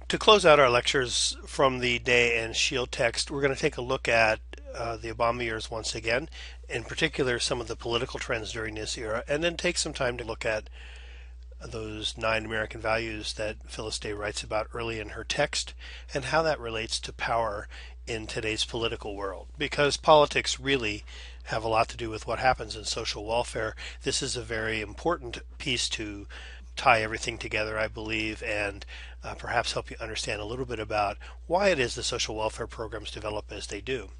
To close out our lectures from the Day and Schiele text, we're going to take a look at the Obama years once again, in particular some of the political trends during this era, and then take some time to look at those 9 American values that Phyllis Day writes about early in her text and how that relates to power in today's political world. Because politics really have a lot to do with what happens in social welfare. This is a very important piece to tie everything together, I believe, and perhaps help you understand a little bit about why it is the social welfare programs develop as they do.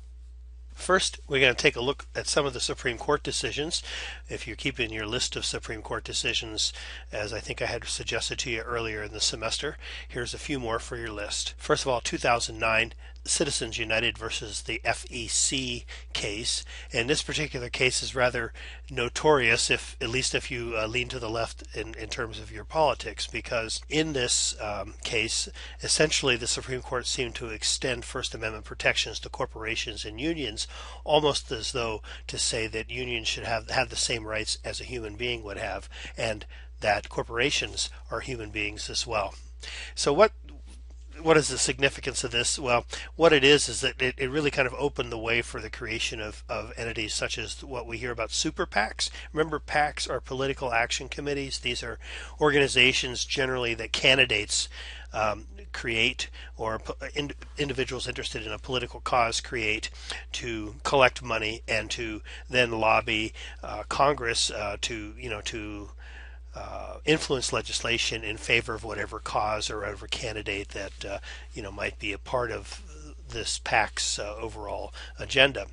First, we're going to take a look at some of the Supreme Court decisions. If you're keeping your list of Supreme Court decisions, as I think I had suggested to you earlier in the semester, here's a few more for your list. First of all, 2009, Citizens United versus the FEC case. And this particular case is rather notorious, at least if you lean to the left in terms of your politics, because in this case, essentially the Supreme Court seemed to extend First Amendment protections to corporations and unions, almost as though to say that unions should have the same rights as a human being would have, and that corporations are human beings as well. So what is the significance of this? Well, what it is that it really kind of opened the way for the creation of entities such as what we hear about super PACs. Remember, PACs are political action committees. These are organizations generally that candidates create, or individuals interested in a political cause create, to collect money and to then lobby Congress to influence legislation in favor of whatever cause or whatever candidate that might be a part of this PAC's overall agenda.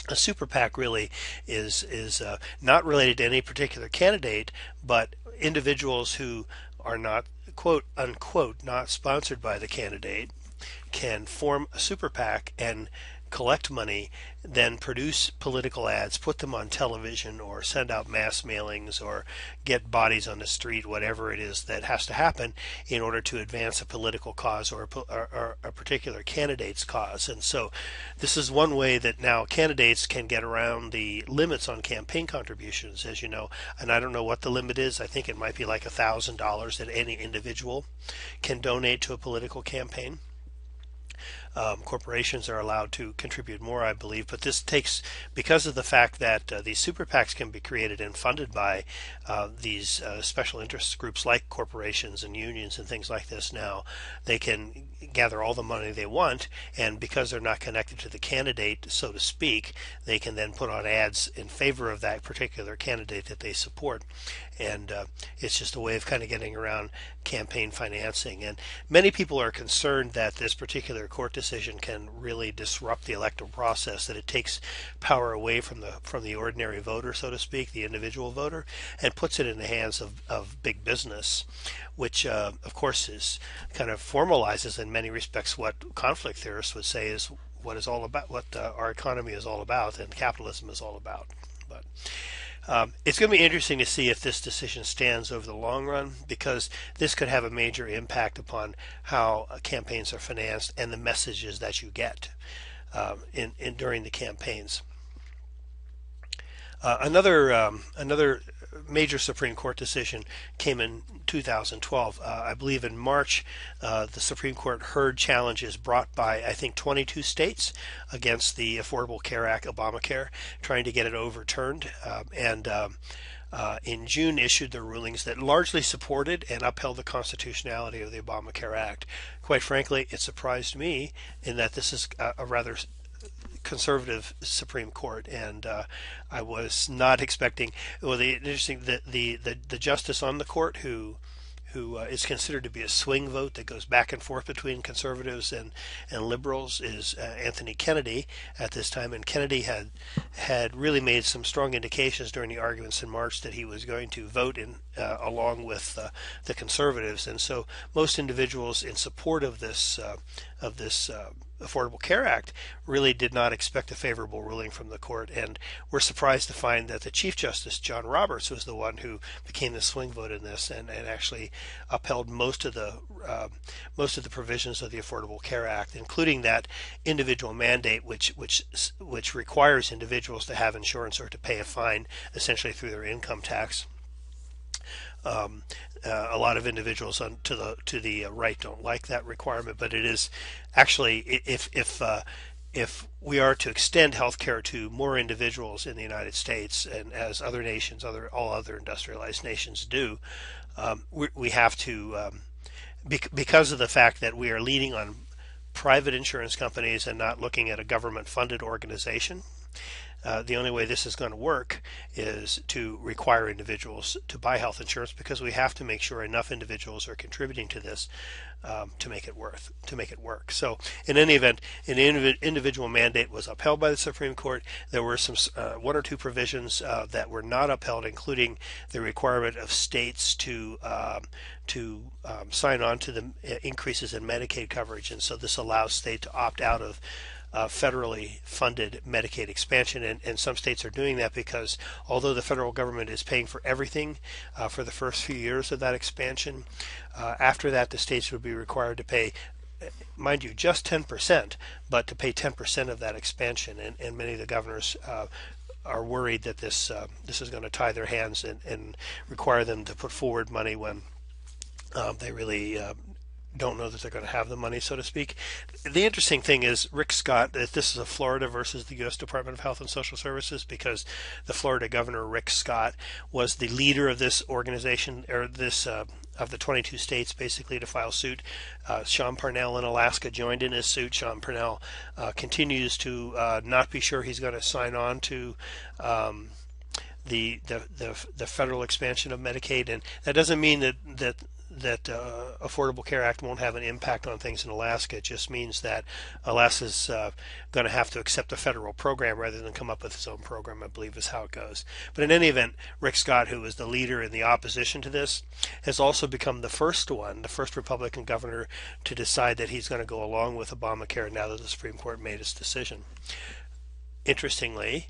A super PAC really is not related to any particular candidate, but individuals who are not, quote unquote, not sponsored by the candidate can form a super PAC and collect money, then produce political ads, put them on television, or send out mass mailings, or get bodies on the street, whatever it is that has to happen in order to advance a political cause or a particular candidate's cause. And so this is one way that now candidates can get around the limits on campaign contributions, as you know. And I don't know what the limit is. I think it might be like $1,000 that any individual can donate to a political campaign. Corporations are allowed to contribute more, I believe, but this takes, because of the fact that these super PACs can be created and funded by these special interest groups like corporations and unions and things like this. Now they can gather all the money they want, and because they're not connected to the candidate, so to speak, they can then put on ads in favor of that particular candidate that they support. And it's just a way of kind of getting around campaign financing. And many people are concerned that this particular court decision can really disrupt the electoral process, that it takes power away from the ordinary voter, so to speak, the individual voter, and puts it in the hands of big business, which of course is kind of formalizes in many respects what conflict theorists would say is what is all about, what our economy is all about and capitalism is all about. But it's going to be interesting to see if this decision stands over the long run, because this could have a major impact upon how campaigns are financed and the messages that you get during the campaigns. Another major Supreme Court decision came in 2012. I believe in March, the Supreme Court heard challenges brought by, I think, 22 states against the Affordable Care Act, Obamacare, trying to get it overturned. And in June issued the rulings that largely supported and upheld the constitutionality of the Obamacare Act. Quite frankly, it surprised me in that this is a rather conservative Supreme Court, and I was not expecting. Well, the justice on the court who is considered to be a swing vote that goes back and forth between conservatives and liberals is Anthony Kennedy at this time, and Kennedy had really made some strong indications during the arguments in March that he was going to vote in along with the conservatives, and so most individuals in support of this Affordable Care Act really did not expect a favorable ruling from the court, and were surprised to find that the Chief Justice, John Roberts, was the one who became the swing vote in this, and actually upheld most of the provisions of the Affordable Care Act, including that individual mandate, which requires individuals to have insurance or to pay a fine, essentially through their income tax. A lot of individuals to the right don't like that requirement, but it is actually, if we are to extend health care to more individuals in the United States, and as other nations, all other industrialized nations do, we have to, because of the fact that we are leaning on private insurance companies and not looking at a government-funded organization. The only way this is going to work is to require individuals to buy health insurance, because we have to make sure enough individuals are contributing to this to make it work. So, in any event, an individual mandate was upheld by the Supreme Court. There were some one or two provisions that were not upheld, including the requirement of states to sign on to the increases in Medicaid coverage, and so this allows states to opt out of federally funded Medicaid expansion, and some states are doing that because although the federal government is paying for everything for the first few years of that expansion, after that the states would be required to pay, mind you, just 10%, but to pay 10% of that expansion, and many of the governors are worried that this is going to tie their hands and require them to put forward money when they really don't know that they're going to have the money, so to speak. The interesting thing is Rick Scott, that this is a Florida versus the U.S. Department of Health and Social Services, because the Florida governor, Rick Scott, was the leader of this organization, or this of the 22 states basically to file suit. Sean Parnell in Alaska joined in his suit. Sean Parnell continues to not be sure he's going to sign on to the federal expansion of Medicaid, and that doesn't mean that Affordable Care Act won't have an impact on things in Alaska. It just means that Alaska's going to have to accept a federal program rather than come up with its own program, I believe is how it goes. But in any event, Rick Scott, who was the leader in the opposition to this, has also become the first Republican governor to decide that he's going to go along with Obamacare now that the Supreme Court made its decision. Interestingly,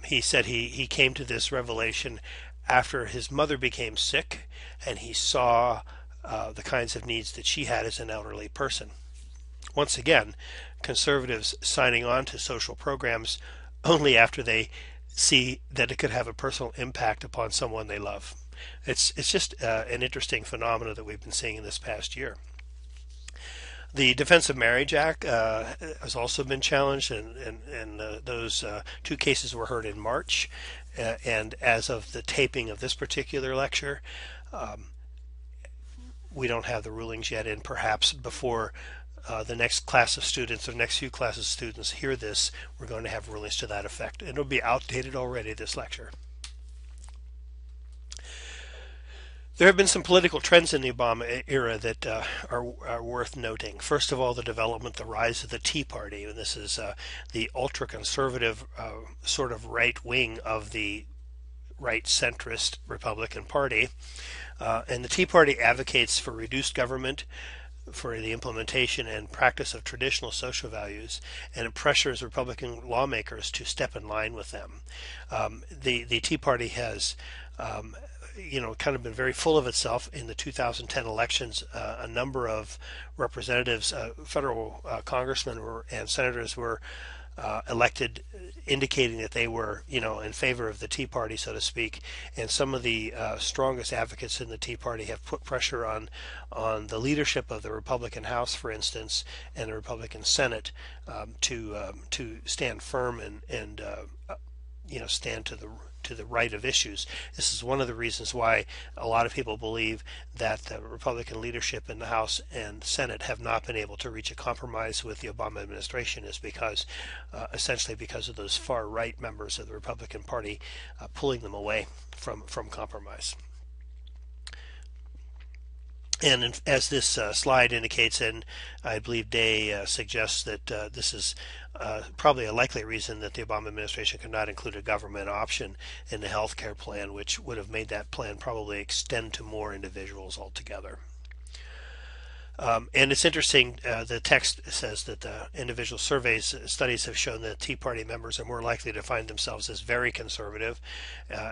he said he came to this revelation after his mother became sick, and he saw the kinds of needs that she had as an elderly person. Once again, conservatives signing on to social programs only after they see that it could have a personal impact upon someone they love. It's just an interesting phenomenon that we've been seeing in this past year. The Defense of Marriage Act has also been challenged, and those two cases were heard in March. And as of the taping of this particular lecture, we don't have the rulings yet, and perhaps before the next class of students or next few classes of students hear this, we're going to have rulings to that effect. And it'll be outdated already, this lecture. There have been some political trends in the Obama era that are worth noting. First of all, the rise of the Tea Party, and this is the ultra-conservative sort of right wing of the right-centrist Republican Party. And the Tea Party advocates for reduced government, for the implementation and practice of traditional social values, and it pressures Republican lawmakers to step in line with them. The Tea Party has kind of been very full of itself. In the 2010 elections, a number of representatives, federal congressmen and senators were elected, indicating that they were, in favor of the Tea Party, so to speak. And some of the strongest advocates in the Tea Party have put pressure on the leadership of the Republican House, for instance, and the Republican Senate to stand firm and stand to the right of issues. This is one of the reasons why a lot of people believe that the Republican leadership in the House and Senate have not been able to reach a compromise with the Obama administration, is because essentially because of those far right members of the Republican Party pulling them away from compromise. And as this slide indicates, and I believe Day suggests that this is probably a likely reason that the Obama administration could not include a government option in the health care plan, which would have made that plan probably extend to more individuals altogether. And it's interesting, the text says that individual studies have shown that Tea Party members are more likely to find themselves as very conservative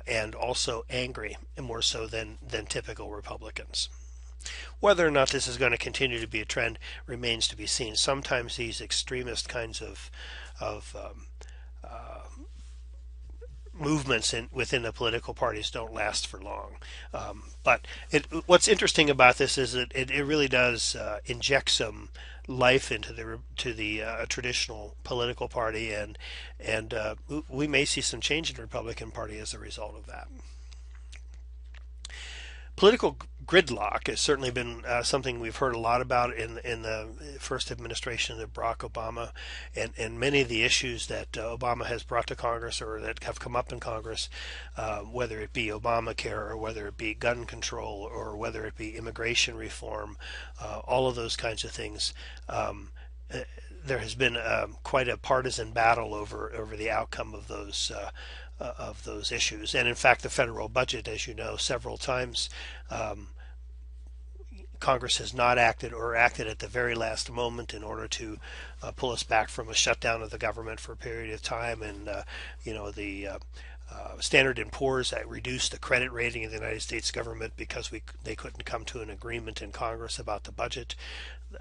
and also angry, and more so than typical Republicans. Whether or not this is going to continue to be a trend remains to be seen. Sometimes these extremist kinds of movements within the political parties don't last for long. But what's interesting about this is that it really does inject some life into the traditional political party, and we may see some change in the Republican Party as a result of that. Political gridlock has certainly been something we've heard a lot about in the first administration of Barack Obama, and many of the issues that Obama has brought to Congress or that have come up in Congress, whether it be Obamacare or whether it be gun control or whether it be immigration reform, all of those kinds of things. There has been quite a partisan battle over the outcome of those issues. And in fact, the federal budget, as you know, several times Congress has not acted or acted at the very last moment in order to pull us back from a shutdown of the government for a period of time. And the Standard and Poor's that reduced the credit rating of the United States government because they couldn't come to an agreement in Congress about the budget,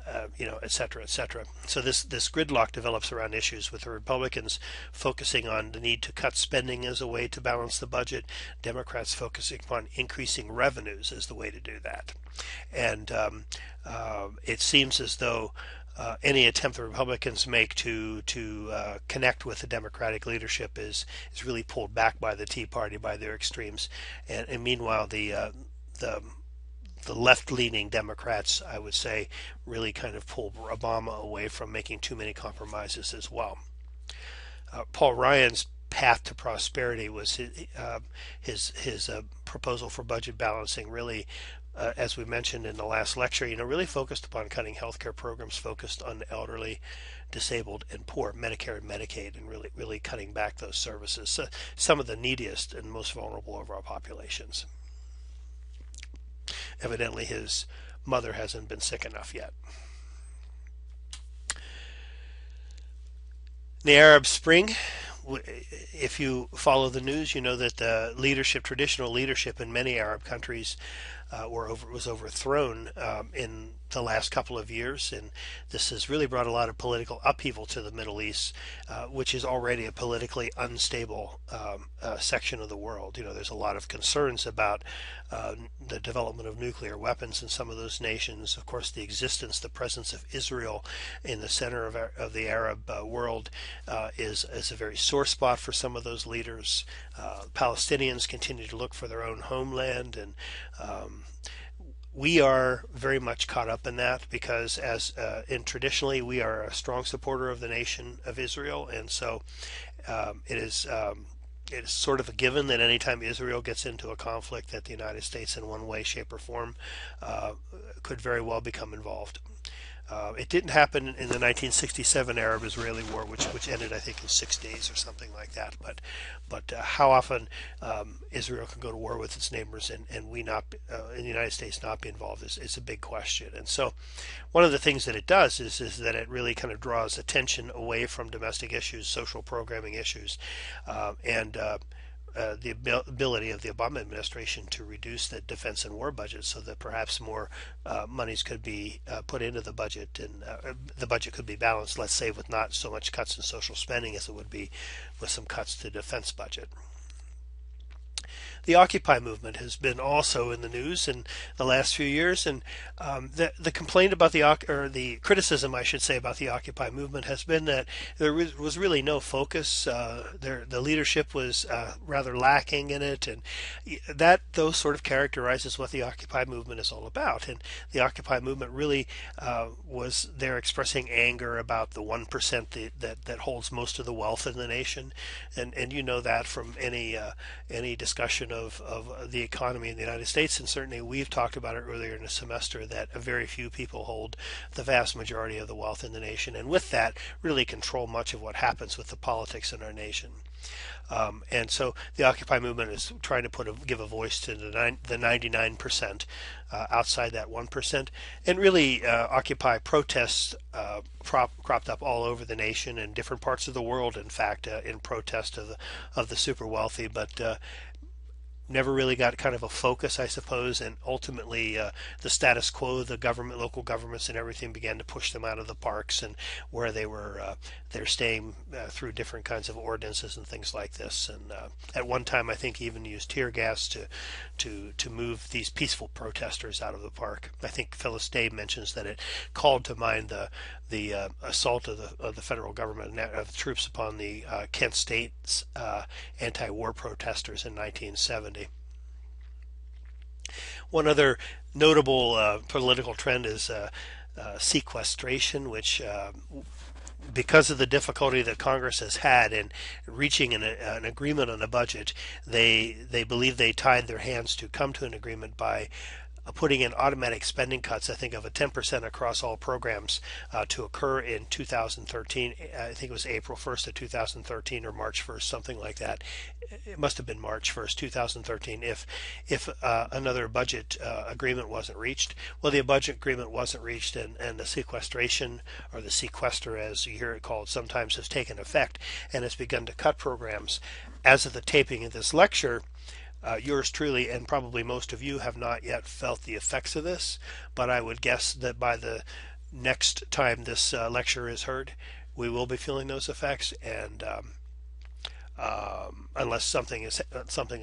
et cetera, et cetera. So this gridlock develops around issues with the Republicans focusing on the need to cut spending as a way to balance the budget, Democrats focusing on increasing revenues as the way to do that. And it seems as though any attempt the Republicans make to connect with the Democratic leadership is really pulled back by the Tea Party, by their extremes, and meanwhile the left-leaning Democrats, I would say, really kind of pull Obama away from making too many compromises as well. Paul Ryan's path to prosperity was his proposal for budget balancing, really. As we mentioned in the last lecture, really focused upon cutting healthcare programs focused on the elderly, disabled, and poor, Medicare and Medicaid, and really cutting back those services, some of the neediest and most vulnerable of our populations. Evidently, his mother hasn't been sick enough yet. The Arab Spring. If you follow the news, you know that the traditional leadership in many Arab countries was overthrown in the last couple of years, and this has really brought a lot of political upheaval to the Middle East, which is already a politically unstable section of the world. There's a lot of concerns about the development of nuclear weapons in some of those nations. Of course, the presence of Israel in the center of the Arab world is a very sore spot for some of those leaders. Palestinians continue to look for their own homeland, and we are very much caught up in that because traditionally we are a strong supporter of the nation of Israel, and so it is sort of a given that anytime Israel gets into a conflict that the United States in one way, shape, or form could very well become involved. It didn't happen in the 1967 Arab-Israeli War, which ended, I think, in 6 days or something like that. But how often Israel can go to war with its neighbors and we not in the United States not be involved is a big question. And so, one of the things that it does is that it really kind of draws attention away from domestic issues, social programming issues, and the ability of the Obama administration to reduce the defense and war budget so that perhaps more monies could be put into the budget, and the budget could be balanced, let's say, with not so much cuts in social spending as it would be with some cuts to the defense budget. The Occupy movement has been also in the news in the last few years, and the complaint about the criticism, I should say, about the Occupy movement has been that there was really no focus. The leadership was rather lacking in it, and those sort of characterizes what the Occupy movement is all about. And the Occupy movement really was there expressing anger about the 1% that holds most of the wealth in the nation, and you know that from any discussion of the economy in the United States, and certainly we've talked about it earlier in the semester that a very few people hold the vast majority of the wealth in the nation, and with that really control much of what happens with the politics in our nation. And so the Occupy movement is trying to give a voice to the 99% outside that 1%, and really Occupy protests cropped up all over the nation and different parts of the world. In fact, in protest of the super wealthy, but never really got kind of a focus, I suppose, and ultimately the status quo, the government, local governments, and everything began to push them out of the parks and where they're staying through different kinds of ordinances and things like this. And at one time, I think even used tear gas to move these peaceful protesters out of the park. I think Phyllis Day mentions that it called to mind the assault of the federal government of the troops upon the Kent State's anti-war protesters in 1970. One other notable political trend is sequestration, which because of the difficulty that Congress has had in reaching an agreement on a budget, they believe they tied their hands to come to an agreement by putting in automatic spending cuts, I think of a 10% across all programs to occur in 2013. I think it was April 1st of 2013 or March 1st, something like that. It must have been March 1st, 2013, if another budget agreement wasn't reached. Well, the budget agreement wasn't reached, and the sequestration, or the sequester as you hear it called sometimes, has taken effect and has begun to cut programs. As of the taping of this lecture, yours truly and probably most of you have not yet felt the effects of this, but I would guess that by the next time this lecture is heard, we will be feeling those effects, and unless something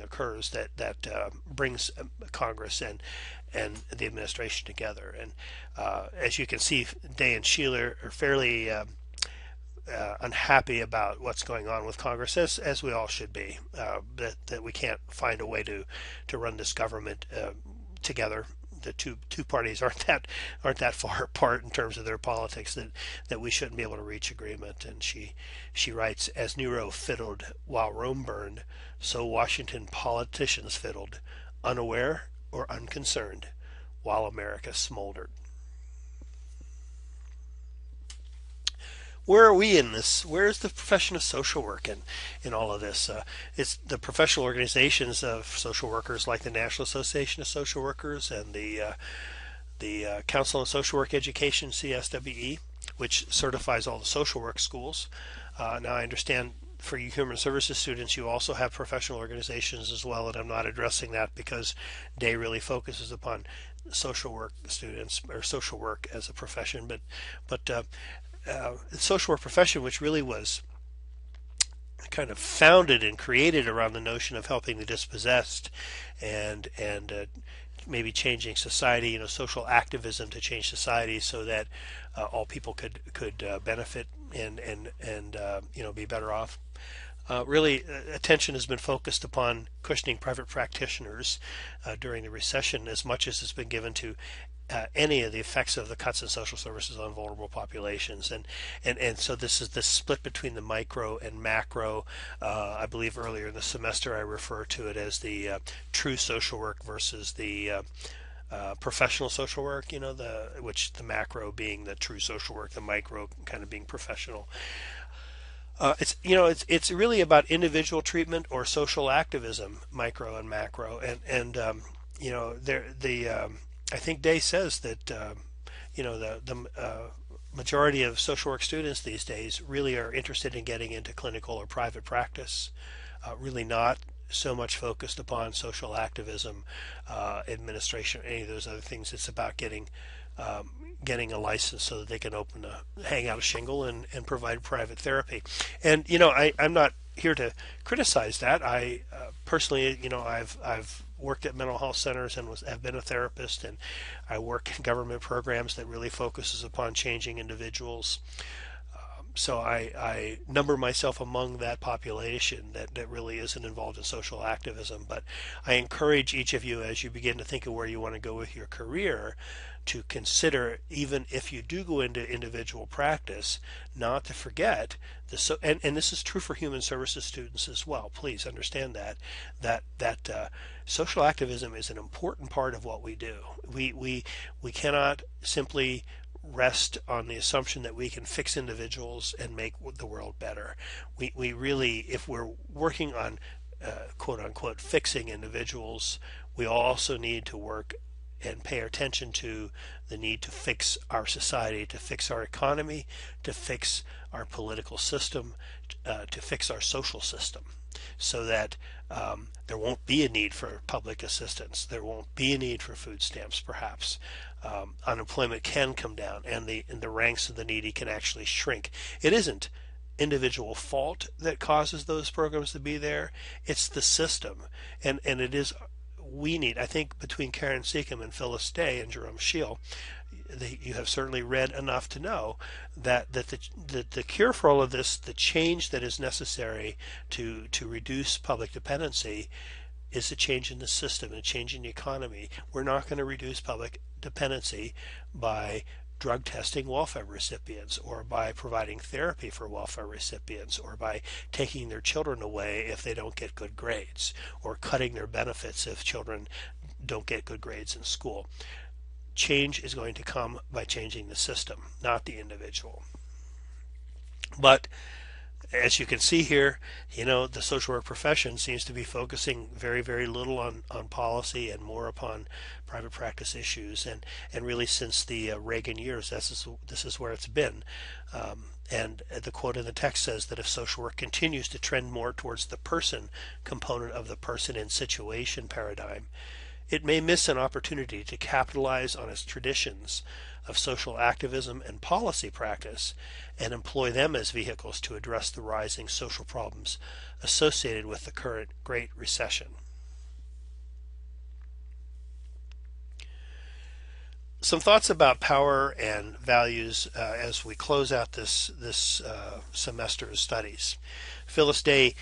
occurs that brings Congress and the administration together. And as you can see, Day and Schiele are fairly unhappy about what's going on with Congress, as we all should be. That we can't find a way to run this government together. The two parties aren't that far apart in terms of their politics that we shouldn't be able to reach agreement. And she writes, as Nero fiddled while Rome burned, so Washington politicians fiddled, unaware or unconcerned, while America smoldered. Where are we in this? Where is the profession of social work in all of this? It's the professional organizations of social workers, like the National Association of Social Workers and the Council on Social Work Education, CSWE, which certifies all the social work schools. Now, I understand for you human services students, you also have professional organizations as well, and I'm not addressing that because Day really focuses upon social work students or social work as a profession, but the social work profession, which really was kind of founded and created around the notion of helping the dispossessed and maybe changing society, social activism to change society so that all people could benefit and be better off. Really, attention has been focused upon cushioning private practitioners during the recession as much as it's been given to any of the effects of the cuts in social services on vulnerable populations, and so this is the split between the micro and macro. I believe earlier in the semester I referred to it as the true social work versus the professional social work. Which the macro being the true social work, the micro kind of being professional. It's really about individual treatment or social activism, micro and macro, and I think Day says that the majority of social work students these days really are interested in getting into clinical or private practice, really not so much focused upon social activism, administration, any of those other things. It's about getting a license so that they can hang out a shingle and provide private therapy. And I'm not here to criticize that. I personally, I've worked at mental health centers and have been a therapist, and I work in government programs that really focuses upon changing individuals. So I number myself among that population that really isn't involved in social activism. But I encourage each of you, as you begin to think of where you want to go with your career, to consider, even if you do go into individual practice, not to forget and this is true for human services students as well. Please understand that social activism is an important part of what we do. We cannot simply rest on the assumption that we can fix individuals and make the world better. We really, if we're working on quote unquote fixing individuals, we also need to work and pay attention to the need to fix our society, to fix our economy, to fix our political system, to fix our social system. so that there won't be a need for public assistance. There won't be a need for food stamps, perhaps. Unemployment can come down, and the ranks of the needy can actually shrink. It isn't individual fault that causes those programs to be there. It's the system, and it is. We need, I think, between Karen Seacom and Phyllis Day and Jerome Schiele, you have certainly read enough to know that the cure for all of this, the change that is necessary to reduce public dependency, is a change in the system, a change in the economy. We're not going to reduce public dependency by drug testing welfare recipients, or by providing therapy for welfare recipients, or by taking their children away if they don't get good grades, or cutting their benefits if children don't get good grades in school. Change is going to come by changing the system, not the individual. But as you can see here, the social work profession seems to be focusing very, very little on policy and more upon private practice issues. And really since the Reagan years, this is where it's been. And the quote in the text says that if social work continues to trend more towards the person component of the person in situation paradigm, it may miss an opportunity to capitalize on its traditions of social activism and policy practice and employ them as vehicles to address the rising social problems associated with the current Great Recession. Some thoughts about power and values as we close out this semester's studies. Phyllis Day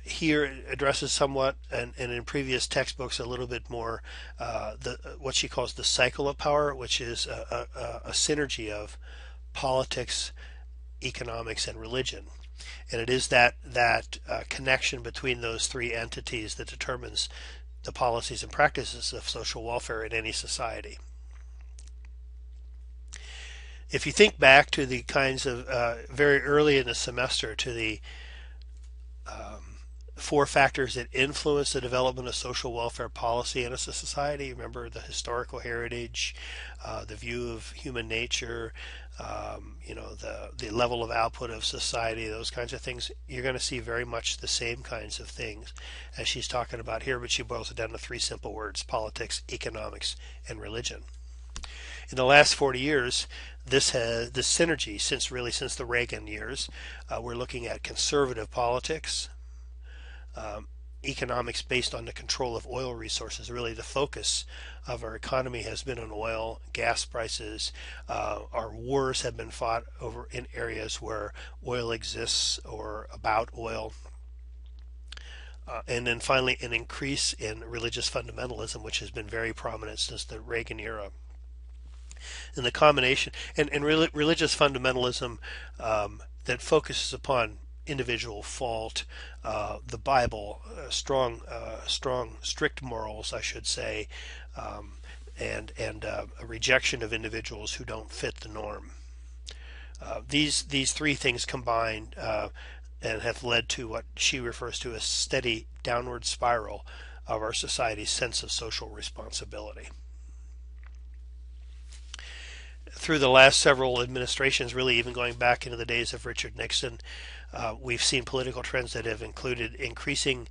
here addresses somewhat, and in previous textbooks a little bit more, what she calls the cycle of power, which is a synergy of politics, economics, and religion. And it is that connection between those three entities that determines the policies and practices of social welfare in any society. If you think back to the kinds of very early in the semester, to the 4 factors that influence the development of social welfare policy in a society. Remember the historical heritage, the view of human nature, the level of output of society, those kinds of things. You're going to see very much the same kinds of things as she's talking about here, but she boils it down to 3 simple words: politics, economics, and religion. In the last 40 years, this synergy, since the Reagan years, we're looking at conservative politics, economics based on the control of oil resources. Really the focus of our economy has been on oil, gas prices. Our wars have been fought over in areas where oil exists or about oil. And then finally an increase in religious fundamentalism, which has been very prominent since the Reagan era. And the combination and religious fundamentalism that focuses upon individual fault, the Bible, strict morals, I should say, and a rejection of individuals who don't fit the norm. These 3 things combined and have led to what she refers to as steady downward spiral of our society's sense of social responsibility. Through the last several administrations, really even going back into the days of Richard Nixon, we've seen political trends that have included increasing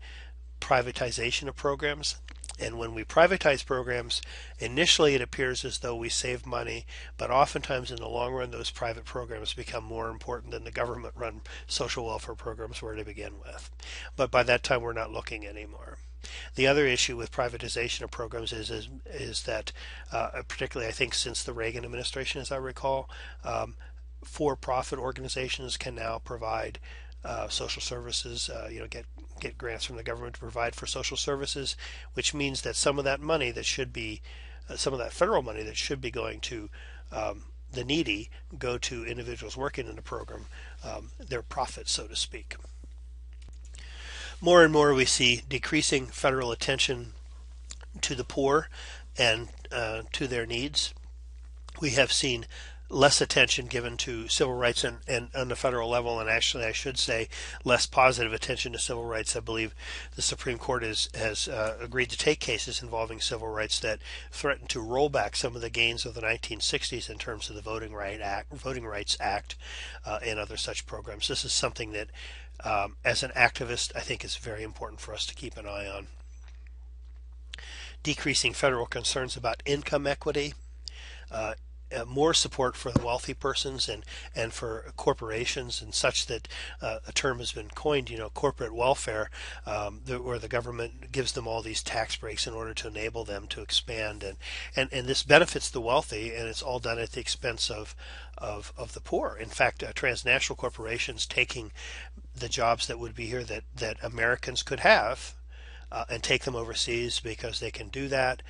privatization of programs. And when we privatize programs, initially it appears as though we save money, but oftentimes in the long run those private programs become more important than the government-run social welfare programs were to begin with. But by that time we're not looking anymore. The other issue with privatization of programs is that, particularly I think since the Reagan administration, as I recall, for-profit organizations can now provide social services, get grants from the government to provide for social services, which means that some of that money that should be, some of that federal money that should be going to the needy, go to individuals working in the program, their profits, so to speak. More and more we see decreasing federal attention to the poor and to their needs. We have seen less attention given to civil rights and on the federal level, and actually I should say less positive attention to civil rights. I believe the Supreme Court has agreed to take cases involving civil rights that threaten to roll back some of the gains of the 1960s in terms of the Voting Rights Act, and other such programs. This is something that, as an activist, I think is very important for us to keep an eye on. Decreasing federal concerns about income equity. More support for the wealthy persons and for corporations, and such that a term has been coined, corporate welfare, where the government gives them all these tax breaks in order to enable them to expand, and this benefits the wealthy, and it's all done at the expense of the poor. In fact, transnational corporations taking the jobs that would be here that Americans could have, and take them overseas because they can do that,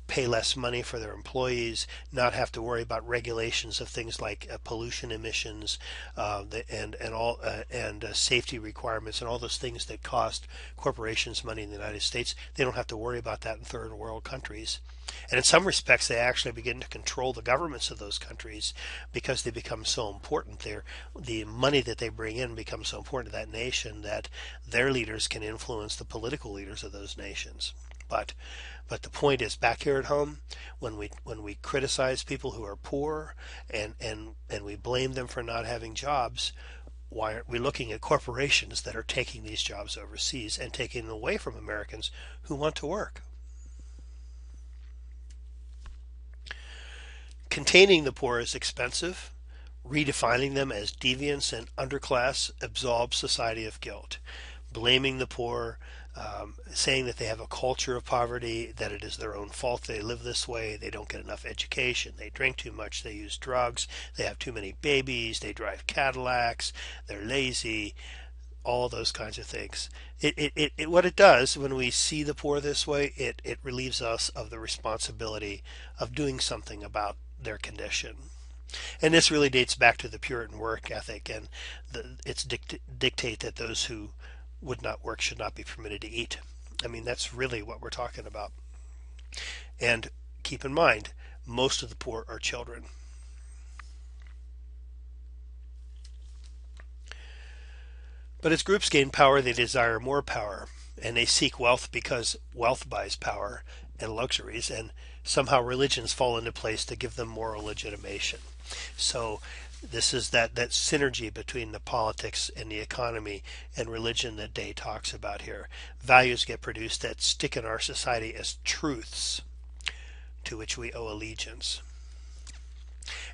pay less money for their employees, not have to worry about regulations of things like pollution emissions, and safety requirements, and all those things that cost corporations money in the United States. They don't have to worry about that in third world countries. And in some respects, they actually begin to control the governments of those countries because they become so important. The money that they bring in becomes so important to that nation that their leaders can influence the political leaders of those nations. But the point is, back here at home, when we criticize people who are poor and we blame them for not having jobs, why aren't we looking at corporations that are taking these jobs overseas and taking them away from Americans who want to work? Containing the poor is expensive. Redefining them as deviants and underclass absolves society of guilt. Blaming the poor, saying that they have a culture of poverty, that it is their own fault they live this way, they don't get enough education, they drink too much, they use drugs, they have too many babies, they drive Cadillacs, they're lazy, all those kinds of things. What it does when we see the poor this way, it relieves us of the responsibility of doing something about their condition. And this really dates back to the Puritan work ethic, and its dictate that those who would not work should not be permitted to eat. I mean, that's really what we're talking about. And keep in mind, most of the poor are children. But as groups gain power, they desire more power, and they seek wealth because wealth buys power and luxuries, and somehow religions fall into place to give them moral legitimation. So this is that synergy between the politics and the economy and religion that Day talks about here. Values get produced that stick in our society as truths to which we owe allegiance.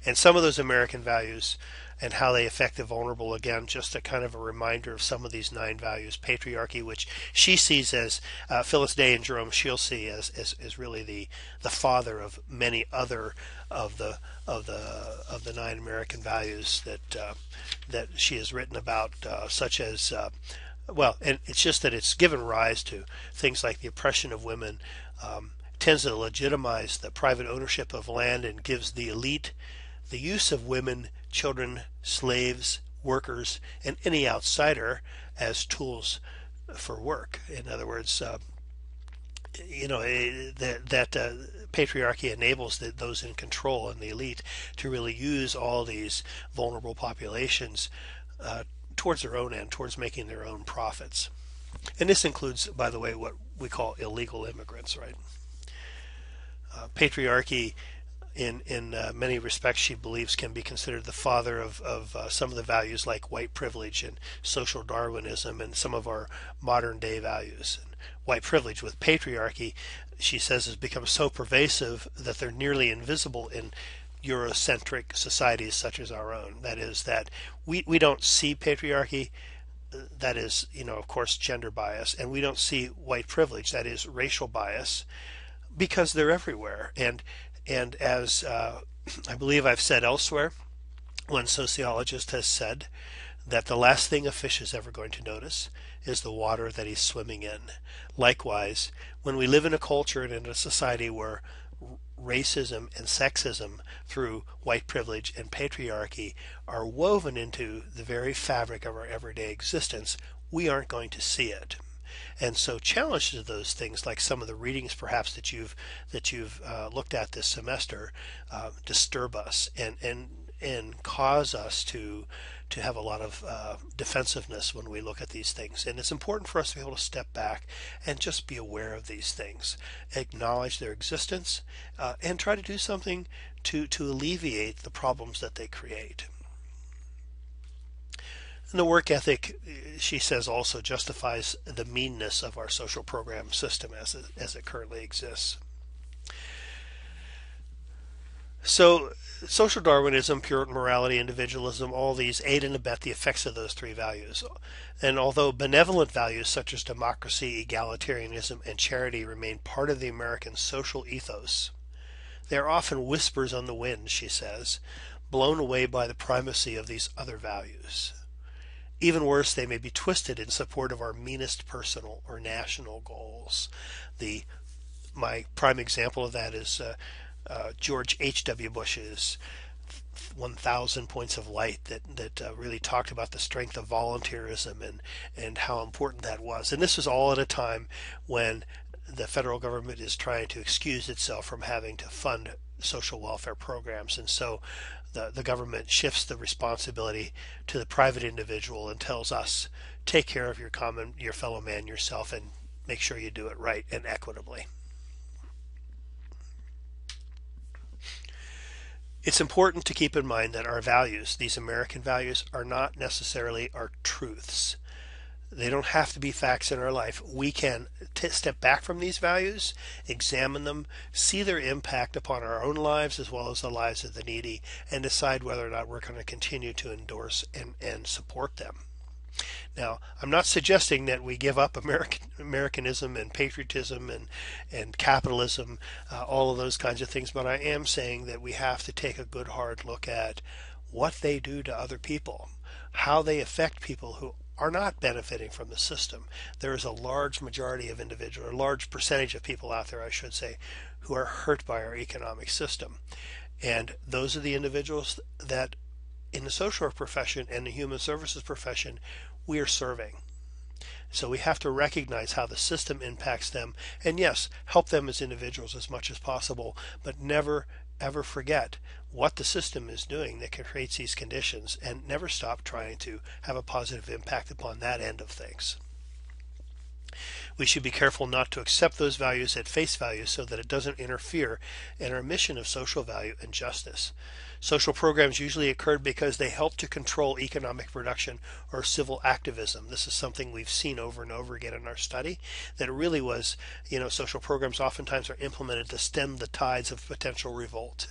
And some of those American values and how they affect the vulnerable, again, just a kind of a reminder of some of these 9 values. Patriarchy, which she sees as, Phyllis Day and Jerome Schiele see as really the father of many other of the 9 American values that she has written about, such as, and it's just that it's given rise to things like the oppression of women, tends to legitimize the private ownership of land, and gives the elite the use of women, children, slaves, workers, and any outsider as tools for work. In other words, patriarchy enables those in control and the elite to really use all these vulnerable populations towards their own end, towards making their own profits. And this includes, by the way, what we call illegal immigrants, right? Patriarchy, in many respects, she believes, can be considered the father of some of the values like white privilege and social Darwinism and some of our modern day values. And white privilege with patriarchy, she says, has become so pervasive that they're nearly invisible in Eurocentric societies such as our own. That is, that we don't see patriarchy, that is, of course, gender bias, and we don't see white privilege, that is, racial bias, because they're everywhere. And as I believe I've said elsewhere, one sociologist has said that the last thing a fish is ever going to notice is the water that he's swimming in. Likewise, when we live in a culture and in a society where racism and sexism through white privilege and patriarchy are woven into the very fabric of our everyday existence, we aren't going to see it. And so challenges to those things, like some of the readings perhaps that you've looked at this semester, disturb us, and and cause us to have a lot of defensiveness when we look at these things. And it's important for us to be able to step back and just be aware of these things, acknowledge their existence, and try to do something to alleviate the problems that they create. And the work ethic, she says, also justifies the meanness of our social program system as it currently exists. So social Darwinism, Puritan morality, individualism, all these aid and abet the effects of those three values. And although benevolent values such as democracy, egalitarianism, and charity remain part of the American social ethos, they are often whispers on the wind, she says, blown away by the primacy of these other values. Even worse, they may be twisted in support of our meanest personal or national goals. My prime example of that is George H.W. Bush's 1,000 Points of Light that really talked about the strength of volunteerism and how important that was. And this was all at a time when the federal government is trying to excuse itself from having to fund social welfare programs. And so the government shifts the responsibility to the private individual and tells us, take care of your fellow man, yourself, and make sure you do it right and equitably. It's important to keep in mind that our values, these American values, are not necessarily our truths. They don't have to be facts in our life. We can step back from these values, examine them, see their impact upon our own lives as well as the lives of the needy, and decide whether or not we're going to continue to endorse and support them. Now, I'm not suggesting that we give up Americanism and patriotism and capitalism, all of those kinds of things, but I am saying that we have to take a good hard look at what they do to other people, how they affect people who are not benefiting from the system. There is a large majority of individuals, a large percentage of people out there, I should say, who are hurt by our economic system. And those are the individuals that in the social work profession and the human services profession we are serving. So we have to recognize how the system impacts them, and yes, help them as individuals as much as possible, but never ever forget what the system is doing that creates these conditions, and never stop trying to have a positive impact upon that end of things. We should be careful not to accept those values at face value so that it doesn't interfere in our mission of social value and justice. Social programs usually occurred because they help to control economic production or civil activism. This is something we've seen over and over again in our study, that it really was, social programs oftentimes are implemented to stem the tides of potential revolt.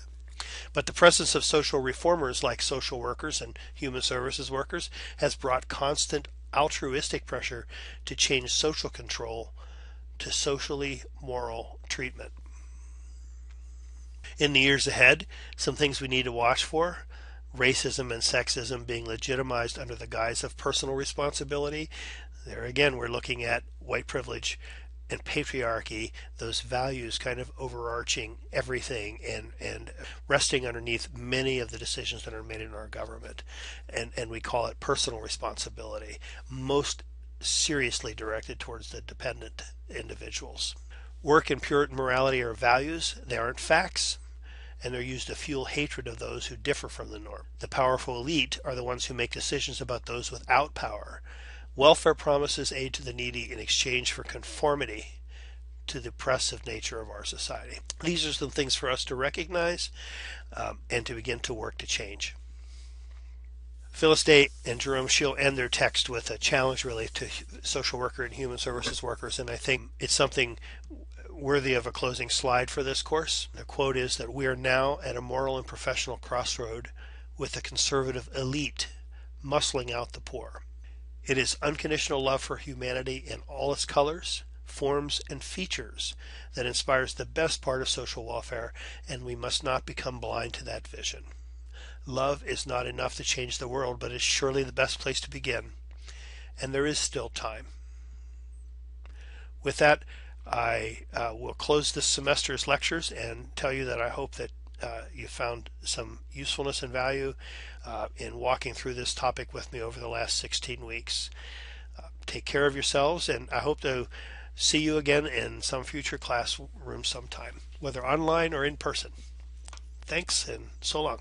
But the presence of social reformers like social workers and human services workers has brought constant altruistic pressure to change social control to socially moral treatment. In the years ahead, some things we need to watch for: racism and sexism being legitimized under the guise of personal responsibility. There again, we're looking at white privilege and patriarchy, those values kind of overarching everything and resting underneath many of the decisions that are made in our government. And we call it personal responsibility, most seriously directed towards the dependent individuals. Work and Puritan morality are values. They aren't facts, and they're used to fuel hatred of those who differ from the norm. The powerful elite are the ones who make decisions about those without power. Welfare promises aid to the needy in exchange for conformity to the oppressive nature of our society. These are some things for us to recognize and to begin to work to change. Phyllis Day and Jerome Schiele end their text with a challenge really to social worker and human services workers, and I think it's something worthy of a closing slide for this course. The quote is that we are now at a moral and professional crossroad with the conservative elite muscling out the poor. It is unconditional love for humanity in all its colors, forms, and features that inspires the best part of social welfare, and we must not become blind to that vision. Love is not enough to change the world, but is surely the best place to begin, and there is still time. With that, I will close this semester's lectures and tell you that I hope that you found some usefulness and value in walking through this topic with me over the last 16 weeks. Take care of yourselves, and I hope to see you again in some future classroom sometime, whether online or in person. Thanks, and so long.